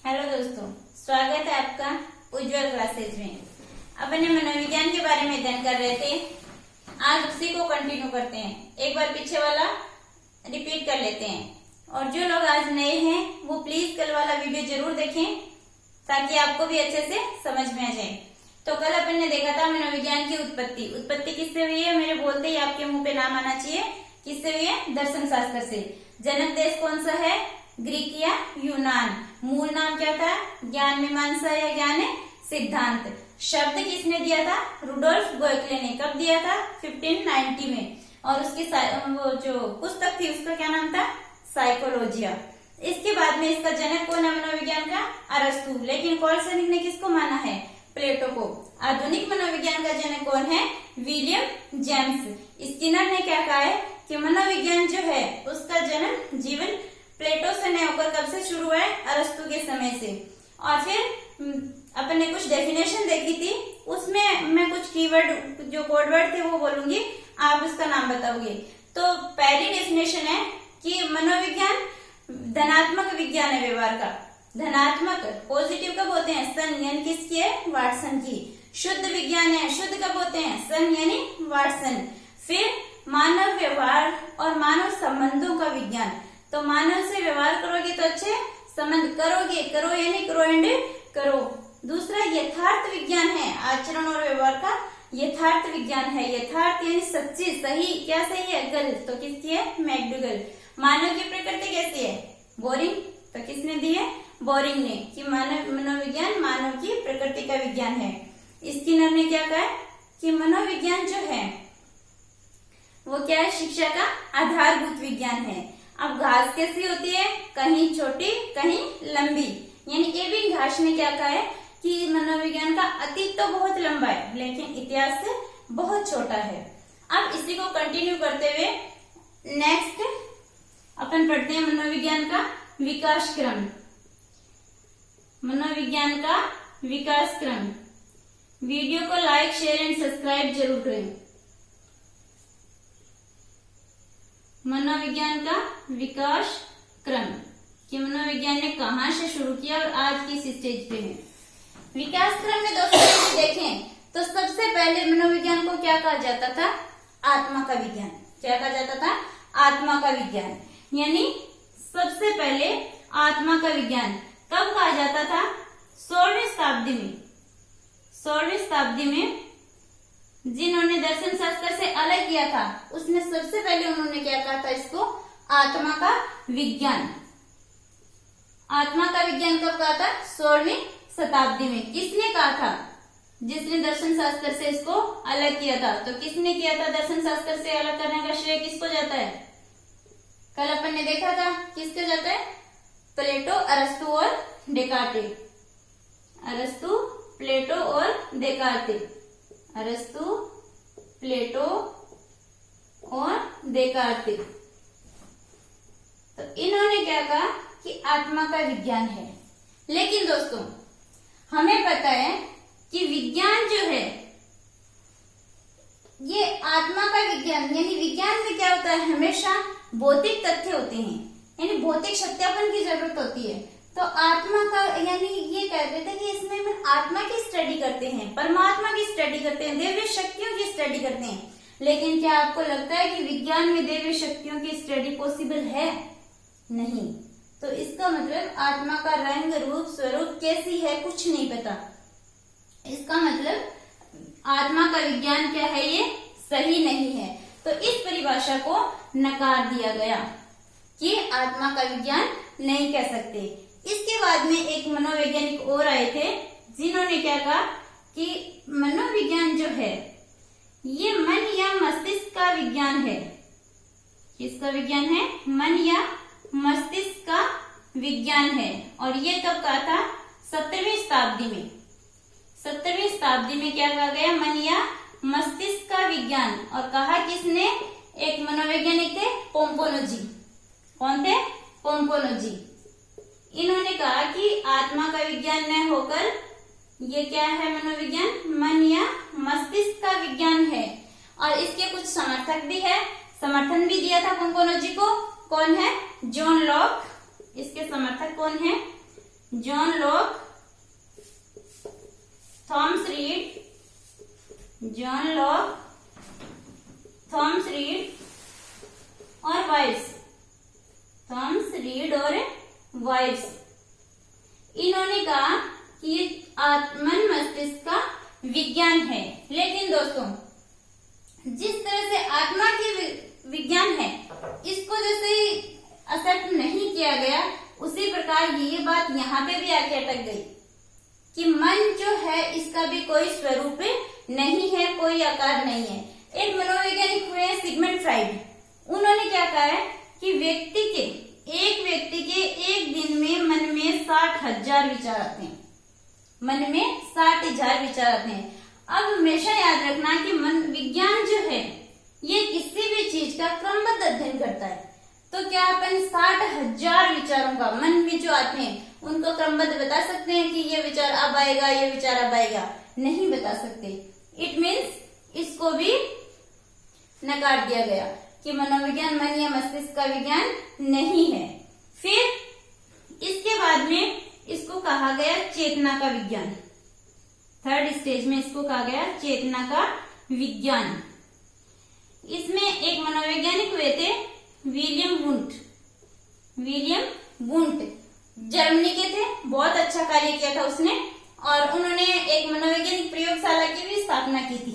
Hello दोस्तों, स्वागत है आपका उज्जवल क्लासेज में। अपने मनोविज्ञान के बारे में अध्ययन कर रहे थे, आज उसी को कंटिन्यू करते हैं। एक बार पीछे वाला रिपीट कर लेते हैं। और जो लोग आज नए हैं वो प्लीज कल वाला वीडियो जरूर देखें ताकि आपको भी अच्छे से समझ में आ जाए। तो कल अपन ने देखा था मनोविज्ञान की उत्पत्ति। उत्पत्ति किससे हुई है? मेरे बोलते ही आपके मुंह पे नाम आना चाहिए। किससे हुई है? दर्शन शास्त्र से। जनक देश कौन सा है? ग्रीक या यूनान। मूल नाम क्या था? ज्ञान मीमांसा या ज्ञान सिद्धांत। शब्द किसने दिया था? रुडोल्फ गोएकले ने। कब दिया था? 1590 में। और उसकी वो जो पुस्तक थी उसका क्या नाम था? साइकोलॉजिया। इसके बाद में इसका जनक कौन है मनोविज्ञान का? अरस्तु। लेकिन कॉल्सनिक ने किसको माना है? प्लेटो को। आधुनिक मनोविज्ञान का जनक कौन है? William James. स्किनर ने क्या कहा है कि मनोविज्ञान जो है उसका जन्म जीवन प्लेटो से नहीं होकर कब से शुरू हुआ है? अरस्तु के समय से। और फिर अपन ने कुछ डेफिनेशन देखी थी, उसमें मैं कुछ कीवर्ड जो कोड वर्ड थे वो बोलूंगी, आप उसका नाम बताओगे। तो पहली डेफिनेशन है कि मनोविज्ञान धनात्मक विज्ञान है व्यवहार का। धनात्मक, पॉजिटिव कब होते हैं? सन यानी किसकी है? वाटसन की। शुद्ध विज्ञान है, शुद्ध कब होते हैं? सन यानी वाटसन। फिर मानव व्यवहार और मानव संबंधों का विज्ञान। तो मानव से व्यवहार करोगे तो अच्छे संबंध करोगे, करो यानी करो एंड करो। दूसरा यथार्थ विज्ञान है, आचरण और व्यवहार का यथार्थ विज्ञान है। यथार्थ यानी सच्ची, सही। क्या सही है? गलत। तो किसकी है? मैकडूगल। मानव की प्रकृति कैसी है? बोरिंग। तो किसने दी है? बोरिंग ने। कि मानव मनोविज्ञान मानव की प्रकृति का विज्ञान है। स्किनर ने क्या कहा कि मनोविज्ञान जो है वो क्या है? शिक्षा का आधारभूत विज्ञान है। अब घास कैसी होती है? कहीं छोटी कहीं लंबी। यानी एबिंग घास ने क्या कहा है कि मनोविज्ञान का अतीत तो बहुत लंबा है लेकिन इतिहास से बहुत छोटा है। अब इसी को कंटिन्यू करते हुए नेक्स्ट अपन पढ़ते हैं मनोविज्ञान का विकास क्रम। मनोविज्ञान का विकास क्रम। वीडियो को लाइक, शेयर एंड सब्सक्राइब जरूर करें। मनोविज्ञान का विकास क्रम कि मनोविज्ञान ने कहां से शुरू किया और आज किस स्टेज पे है। विकास क्रम में दोस्तों यदि देखें तो सबसे पहले मनोविज्ञान को क्या कहा जाता था? आत्मा का विज्ञान। क्या कहा जाता था? आत्मा का विज्ञान। यानी सबसे पहले आत्मा का विज्ञान कब कहा जाता था? 16वीं शताब्दी में। 16वीं शताब्दी में जिन्होंने दर्शन शास्त्र से अलग किया था उसने सबसे पहले उन्होंने क्या कहा था? इसको आत्मा का विज्ञान। आत्मा का विज्ञान कब कहा था? 16वीं शताब्दी में। किसने कहा था? जिसने दर्शन शास्त्र से इसको अलग किया था। तो किसने किया था? दर्शन शास्त्र से अलग करने का श्रेय किसको जाता है? कल अपन ने देखा था किसको जाता है? प्लेटो, अरस्तु और डेकार्ते। अरस्तु, प्लेटो और डेकार्ते। अरस्तु, प्लेटो और डेकार्ते। तो इन्होंने क्या कहा कि आत्मा का विज्ञान है। लेकिन दोस्तों हमें पता है कि विज्ञान जो है ये आत्मा का विज्ञान यानी विज्ञान में क्या होता है? हमेशा भौतिक तथ्य होते हैं, यानी भौतिक सत्यापन की जरूरत होती है। तो आत्मा का यानी ये कहते थे कि इसमें हम आत्मा की स्टडी करते हैं, परमात्मा की स्टडी करते हैं, दिव्य शक्तियों की स्टडी करते हैं। लेकिन क्या आपको लगता है कि विज्ञान में दिव्य शक्तियों की स्टडी पॉसिबल है? नहीं। तो इसका मतलब आत्मा का रंग, रूप, स्वरूप कैसी है कुछ नहीं पता। इसका मतलब आत्मा का विज्ञान क्या है? ये सही नहीं है। तो इस परिभाषा को नकार दिया गया कि आत्मा का विज्ञान नहीं कह सकते। इसके बाद में एक मनोवैज्ञानिक और आए थे जिन्होंने क्या कहा कि मनोविज्ञान जो है ये मन या मस्तिष्क का विज्ञान है। किसका विज्ञान है? मन या मस्तिष्क का विज्ञान है। और ये कब कहा था? 17वीं शताब्दी में। 17वीं शताब्दी में क्या कहा गया? मन या मस्तिष्क का विज्ञान। और कहा किसने? एक मनोवैज्ञानिक थे, पोम्पोनोजी। कौन थे? पोम्पोनोजी। इन्होंने कहा कि आत्मा का विज्ञान न होकर ये क्या है? मनोविज्ञान मन या मस्तिष्क का विज्ञान है। और इसके कुछ समर्थक भी है, समर्थन भी दिया था पोम्पोनोजी को। कौन है? John Locke. इसके समर्थक कौन है? John Locke, Thomas read, John Locke, Thomas read और वाइट्स, थॉमस रीड और वाइट्स। इन्होंने कहा कि ये मन मस्तिष्क का विज्ञान है। लेकिन दोस्तों, जिस तरह से आत्मा की विज्ञान है, इसको जैसे एक्सेप्ट नहीं किया गया, उसी प्रकार ये बात यहाँ पे भी आके अटक गई कि मन जो है इसका भी कोई स्वरूप नहीं है, कोई आकार नहीं है। एक मनोवैज्ञानिक हुए सिगमंड फ्राइड, उन्होंने क्या कहा है कि एक व्यक्ति के एक दिन में मन में 60,000 विचार आते हैं, मन में 60,000 विचार आते हैं। अब हमेशा याद रखना कि मन विज्ञान जो है ये किसी भी चीज का क्रमबद्ध अध्ययन करता है। तो क्या अपन 60,000 विचारों का मन में जो आते हैं उनको क्रमबद्ध बता सकते हैं कि ये विचार अब आएगा, ये विचार अब आएगा? नहीं बता सकते। इट मीन्स इसको भी नकार दिया गया कि मनोविज्ञान मन या मस्तिष्क का विज्ञान नहीं है। फिर इसके बाद में इसको कहा गया चेतना का विज्ञान। थर्ड स्टेज में इसको कहा गया चेतना का विज्ञान। इसमें एक मनोवैज्ञानिक हुए थे विलियम वुंट, जर्मनी के थे। बहुत अच्छा कार्य किया था उसने, और उन्होंने एक मनोवैज्ञानिक प्रयोगशाला की भी स्थापना की थी।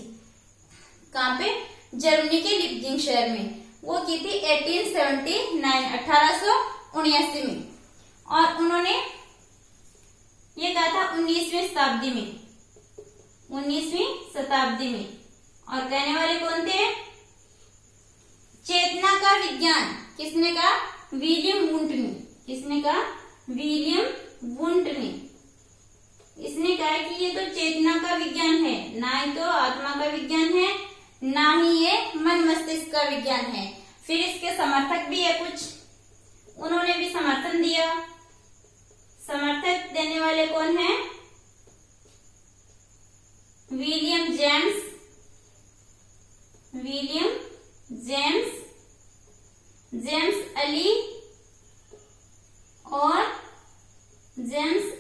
कहाँ पे? जर्मनी के लिप्जिंग शहर में। वो की थी 1879 में। और उन्होंने ये कहा था 19वीं शताब्दी में। और कहने वाले कौन थे? चेतना का विज्ञान किसने कहा? विलियम वुंट ने। किसने कहा? विलियम वुंट ने। इसने कहा कि ये तो चेतना का विज्ञान है, ना ही तो आत्मा का विज्ञान है, ना ही ये मन मस्तिष्क का विज्ञान है। फिर इसके समर्थक भी है कुछ, उन्होंने भी समर्थन दिया। समर्थक देने वाले कौन है? विलियम जेम्स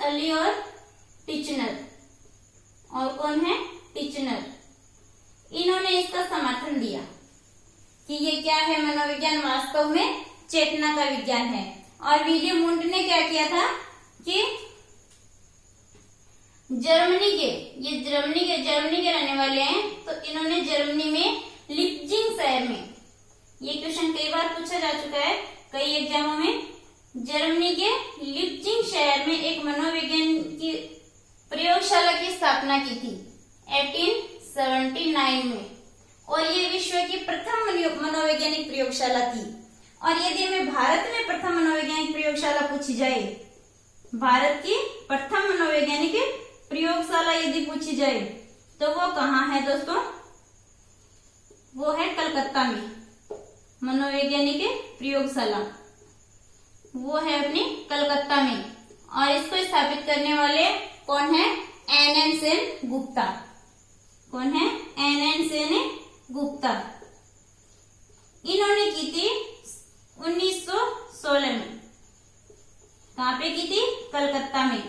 अली और टिचनर। और कौन है? टिचनर। इन्होंने इसका समर्थन दिया कि ये क्या है, मनोविज्ञान वास्तव में चेतना का विज्ञान है। और विलियम वुंट ने क्या किया था कि जर्मनी के रहने वाले हैं, तो इन्होंने जर्मनी में लिप्जिंग शहर में, ये क्वेश्चन कई बार पूछा जा चुका है कई एग्जामों में, जर्मनी के लिप्जिंग शहर में एक मनोविज्ञान की प्रयोगशाला की स्थापना की थी 1879 में। और ये विश्व की प्रथम मनोवैज्ञानिक प्रयोगशाला थी। और यदि हमें भारत में प्रथम मनोवैज्ञानिक प्रयोगशाला पूछी जाए, भारत की प्रथम मनोवैज्ञानिक प्रयोगशाला यदि पूछी जाए, तो वो कहाँ है दोस्तों? वो है कलकत्ता में। मनोवैज्ञानिक प्रयोगशाला वो है अपनी कलकत्ता में। और इसको स्थापित करने वाले कौन है? एन सेन गुप्ता। कौन है? एन सेन गुप्ता। इन्होंने की थी 1916 में। कहाँ पे की थी? कलकत्ता में।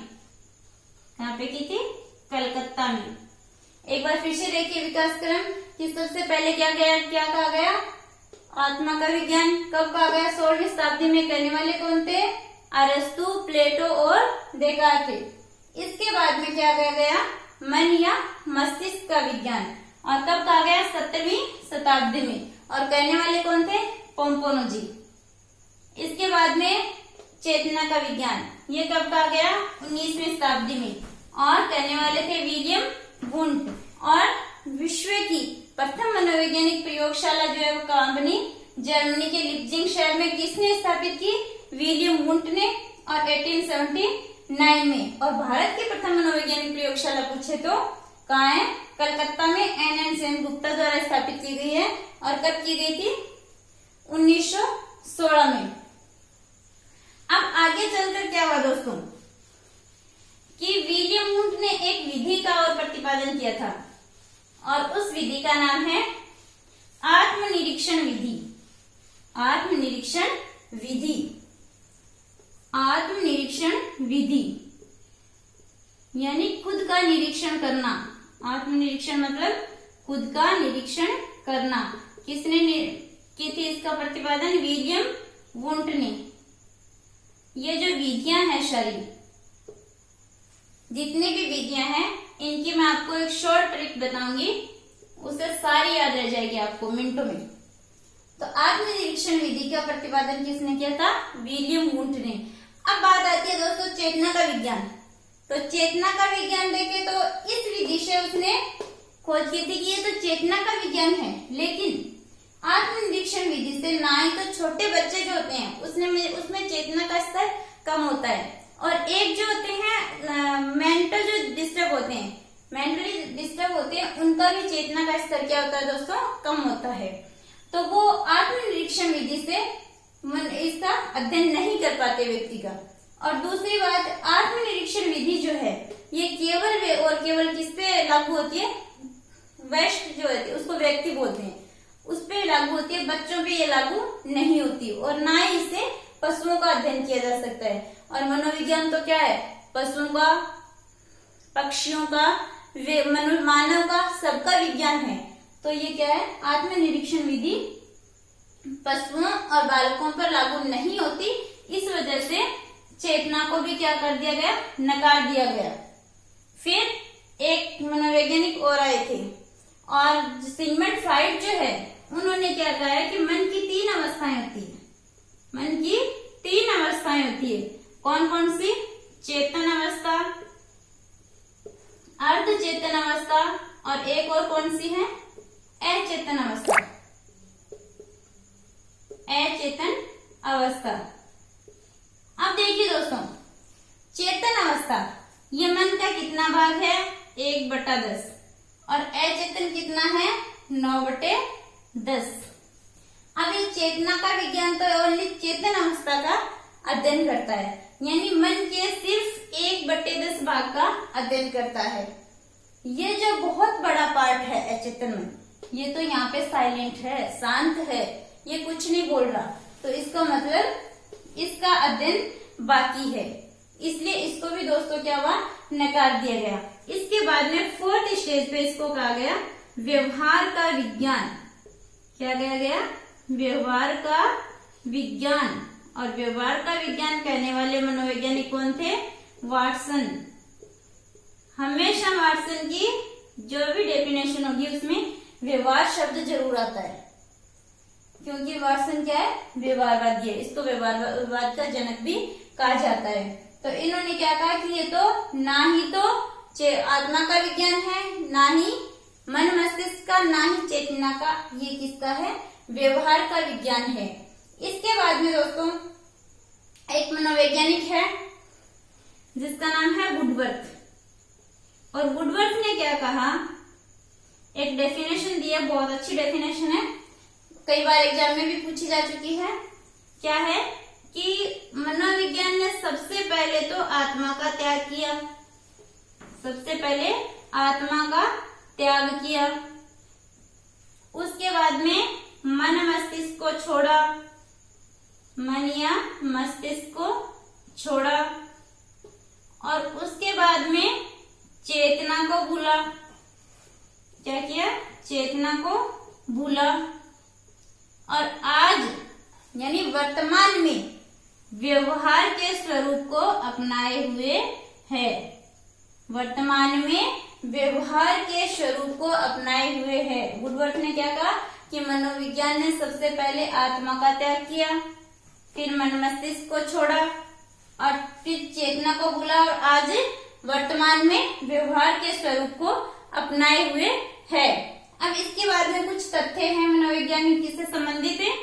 कहाँ पे की थी? कलकत्ता में। एक बार फिर से देखिए विकास क्रम कि सबसे पहले क्या कहा गया? आत्मा का विज्ञान कब कहा गया? 16वीं शताब्दी में। करने वाले कौन थे? अरस्तु, प्लेटो और डेकार्ट। इसके बाद में क्या कहा गया? मन या मस्तिष्क का विज्ञान। और कब कहा गया? 17वीं शताब्दी में। और कहने वाले कौन थे? पोम्पोनोजी। इसके बाद में चेतना का विज्ञान, ये कब कहा गया? 19वीं शताब्दी में। और कहने वाले थे विलियम वुंट। और विश्व की प्रथम मनोवैज्ञानिक प्रयोगशाला जो है वो कहाँ बनी? जर्मनी के लिप्जिंग शहर में। किसने स्थापित की? विलियम वुंट ने। और 1879 में। और भारत की प्रथम मनोवैज्ञानिक प्रयोगशाला पूछे तो कहाँ है? कलकत्ता में एन सेन गुप्ता द्वारा स्थापित की गई है। और कब की गई थी? 1916 में। अब आगे चलकर क्या हुआ दोस्तों कि विलियम वुंट ने एक विधि का और प्रतिपादन किया था, और उस विधि का नाम है आत्मनिरीक्षण विधि। आत्मनिरीक्षण विधि। यानी खुद का निरीक्षण करना। आत्मनिरीक्षण मतलब खुद का निरीक्षण करना। किसने की थी इसका प्रतिपादन? विलियम वुंट ने। ये जो विधियां हैं सारी, जितनी भी विधियां हैं, इनकी मैं आपको एक शॉर्ट ट्रिक बताऊंगी, उसे सारी याद रह जाएगी आपको मिनटों में। तो आत्मनिरीक्षण विधि का प्रतिपादन किसने किया था? विलियम वुंट ने। अब बात आती है दोस्तों चेतना का विज्ञान। तो चेतना का विज्ञान देखें तो इस विधि से उसने खोज की थी कि ये तो चेतना का विज्ञान है, लेकिन आत्मनिरीक्षण विधि से ना ही तो छोटे बच्चे जो होते हैं उसमें चेतना का स्तर कम होता है, और एक जो होते हैं मेंटल जो डिस्टर्ब होते हैं, मेंटली डिस्टर्ब होते हैं, उनका भी चेतना का स्तर क्या होता है दोस्तों? कम होता है। तो वो आत्मनिरीक्षण विधि से इसका अध्ययन नहीं कर पाते व्यक्ति का। और दूसरी बात, आत्मनिरीक्षण विधि जो है ये केवल और केवल किस पे लागू होती है? वयस्क जो है उसको व्यक्ति बोलते हैं, उस पे लागू होती है, बच्चों पे ये लागू नहीं होती। और ना ही इससे पशुओं का अध्ययन किया जा सकता है। और मनोविज्ञान तो क्या है? पशुओं का, पक्षियों का, मानव का, सबका विज्ञान है। तो ये क्या है? आत्मनिरीक्षण विधि पशुओं और बालकों पर लागू नहीं होती। इस वजह से चेतना को भी क्या कर दिया गया? नकार दिया गया। फिर एक मनोवैज्ञानिक और आए थे, और सिगमंड फ्राइड जो है उन्होंने क्या कहा है कि मन की 3 अवस्थाएं होती है। मन की 3 अवस्थाएं होती है। कौन कौन सी? चेतन अवस्था, अर्ध चेतन अवस्था, और एक और कौन सी है? अचेतन अवस्था। अचेतन अवस्था। अब देखिए दोस्तों, चेतन अवस्था, ये मन का कितना भाग है? 1/10। और अचेतन कितना है? 9/10। अब ये चेतना का विज्ञान तो ओनली चेतन अवस्था का अध्ययन करता है, यानी मन के सिर्फ 1/10 भाग का अध्ययन करता है। ये जो बहुत बड़ा पार्ट है अचेतन मन, ये तो यहाँ पे साइलेंट है, शांत है, ये कुछ नहीं बोल रहा, तो इसका मतलब इसका अध्ययन बाकी है। इसलिए इसको भी दोस्तों क्या हुआ? नकार दिया गया। इसके बाद में 4th स्टेज पे इसको कहा गया व्यवहार का विज्ञान। क्या कहा गया? व्यवहार का विज्ञान। और व्यवहार का विज्ञान कहने वाले मनोवैज्ञानिक कौन थे? वाटसन। हमेशा वाटसन की जो भी डेफिनेशन होगी उसमें व्यवहार शब्द जरूर आता है, क्योंकि वाटसन क्या है? व्यवहारवादी है, इसको व्यवहारवाद का जनक भी कहा जाता है। तो इन्होंने क्या कहा कि ये तो ना ही तो आत्मा का विज्ञान है, ना ही मन मस्तिष्क का, ना ही चेतना का, ये किसका है? व्यवहार का विज्ञान है। इसके बाद में दोस्तों एक मनोवैज्ञानिक है जिसका नाम है वुडवर्थ। और वुडवर्थ ने क्या कहा? एक डेफिनेशन दिया, बहुत अच्छी डेफिनेशन है, कई बार एग्जाम में भी पूछी जा चुकी है। क्या है कि मनोविज्ञान ने सबसे पहले तो आत्मा का त्याग किया। सबसे पहले आत्मा का त्याग किया, उसके बाद में मन मस्तिष्क को छोड़ा, मन या मस्तिष्क को छोड़ा, और उसके बाद में चेतना को भूला। क्या किया? चेतना को भूला। और आज यानी वर्तमान में व्यवहार के स्वरूप को अपनाए हुए है। वर्तमान में व्यवहार के स्वरूप को अपनाए हुए है। वुडवर्थ ने क्या कहा कि मनोविज्ञान ने सबसे पहले आत्मा का त्याग किया, फिर मन मस्तिष्क को छोड़ा, और फिर चेतना को भूला, और आज वर्तमान में व्यवहार के स्वरूप को अपनाए हुए है। अब इसके बाद में कुछ तथ्य हैं मनोवैज्ञानिक से संबंधित है,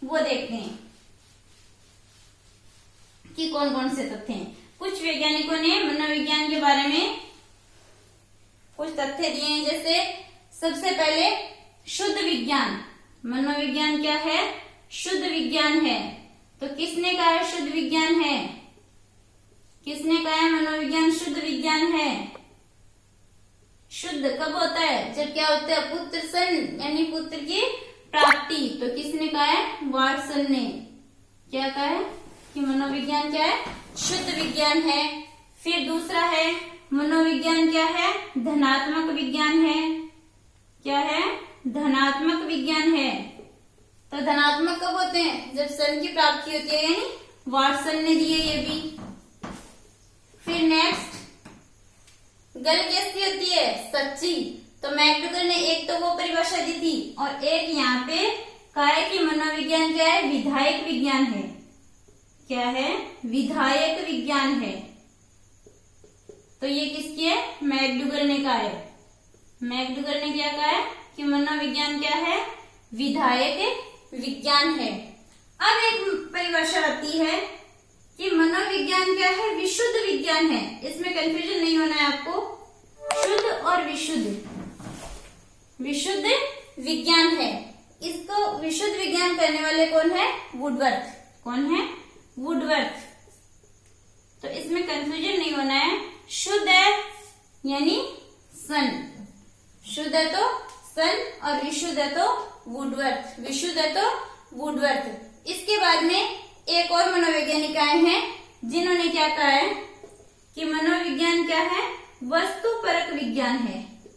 वो देखते हैं कि कौन कौन से तथ्य हैं। कुछ वैज्ञानिकों ने मनोविज्ञान के बारे में कुछ तथ्य दिए हैं, जैसे सबसे पहले शुद्ध विज्ञान। मनोविज्ञान क्या है? शुद्ध विज्ञान है। तो किसने कहा है शुद्ध विज्ञान है? किसने कहा है मनोविज्ञान शुद्ध विज्ञान है? शुद्ध कब होता है? जब क्या होता है? पुत्र सन, यानी पुत्र की प्राप्ति। तो किसने कहा है? वाटसन ने। क्या कहा है कि मनोविज्ञान क्या है? शुद्ध विज्ञान है। फिर दूसरा है मनोविज्ञान क्या है? धनात्मक विज्ञान है। क्या है? धनात्मक विज्ञान है। तो धनात्मक कब होते हैं? जब सन की प्राप्ति होती है, यानी वाटसन ने दिए ये भी। फिर नेक्स्ट, गल कैसी होती है? सच्ची। तो मैकडूगल ने एक तो वो परिभाषा दी थी और एक यहाँ पे कहा है कि मनोविज्ञान क्या है? विधायक विज्ञान है। क्या है? विधायक विज्ञान है। तो ये किसकी है? मैकडूगल ने कहा है। मैकडूगल ने क्या कहा है कि मनोविज्ञान क्या है? विधायक विज्ञान है। अब एक परिभाषा आती है कि मनोविज्ञान क्या है? विशुद्ध विज्ञान है। इसमें कंफ्यूजन नहीं होना है आपको। शुद्ध और विशुद्ध, विशुद्ध विज्ञान है। इसको विशुद्ध विज्ञान करने वाले कौन है? वुडवर्थ। कौन है? वुडवर्थ। तो इसमें कंफ्यूजन नहीं होना है। शुद्ध है यानी सन, शुद्ध है तो सन और विशुद्ध है तो वुडवर्थ। विशुद्ध है तो वुडवर्थ। इसके बाद में एक और मनोवैज्ञानिक आए हैं जिन्होंने क्या कहा है कि मनोविज्ञान क्या है? वस्तुपरक विज्ञान है।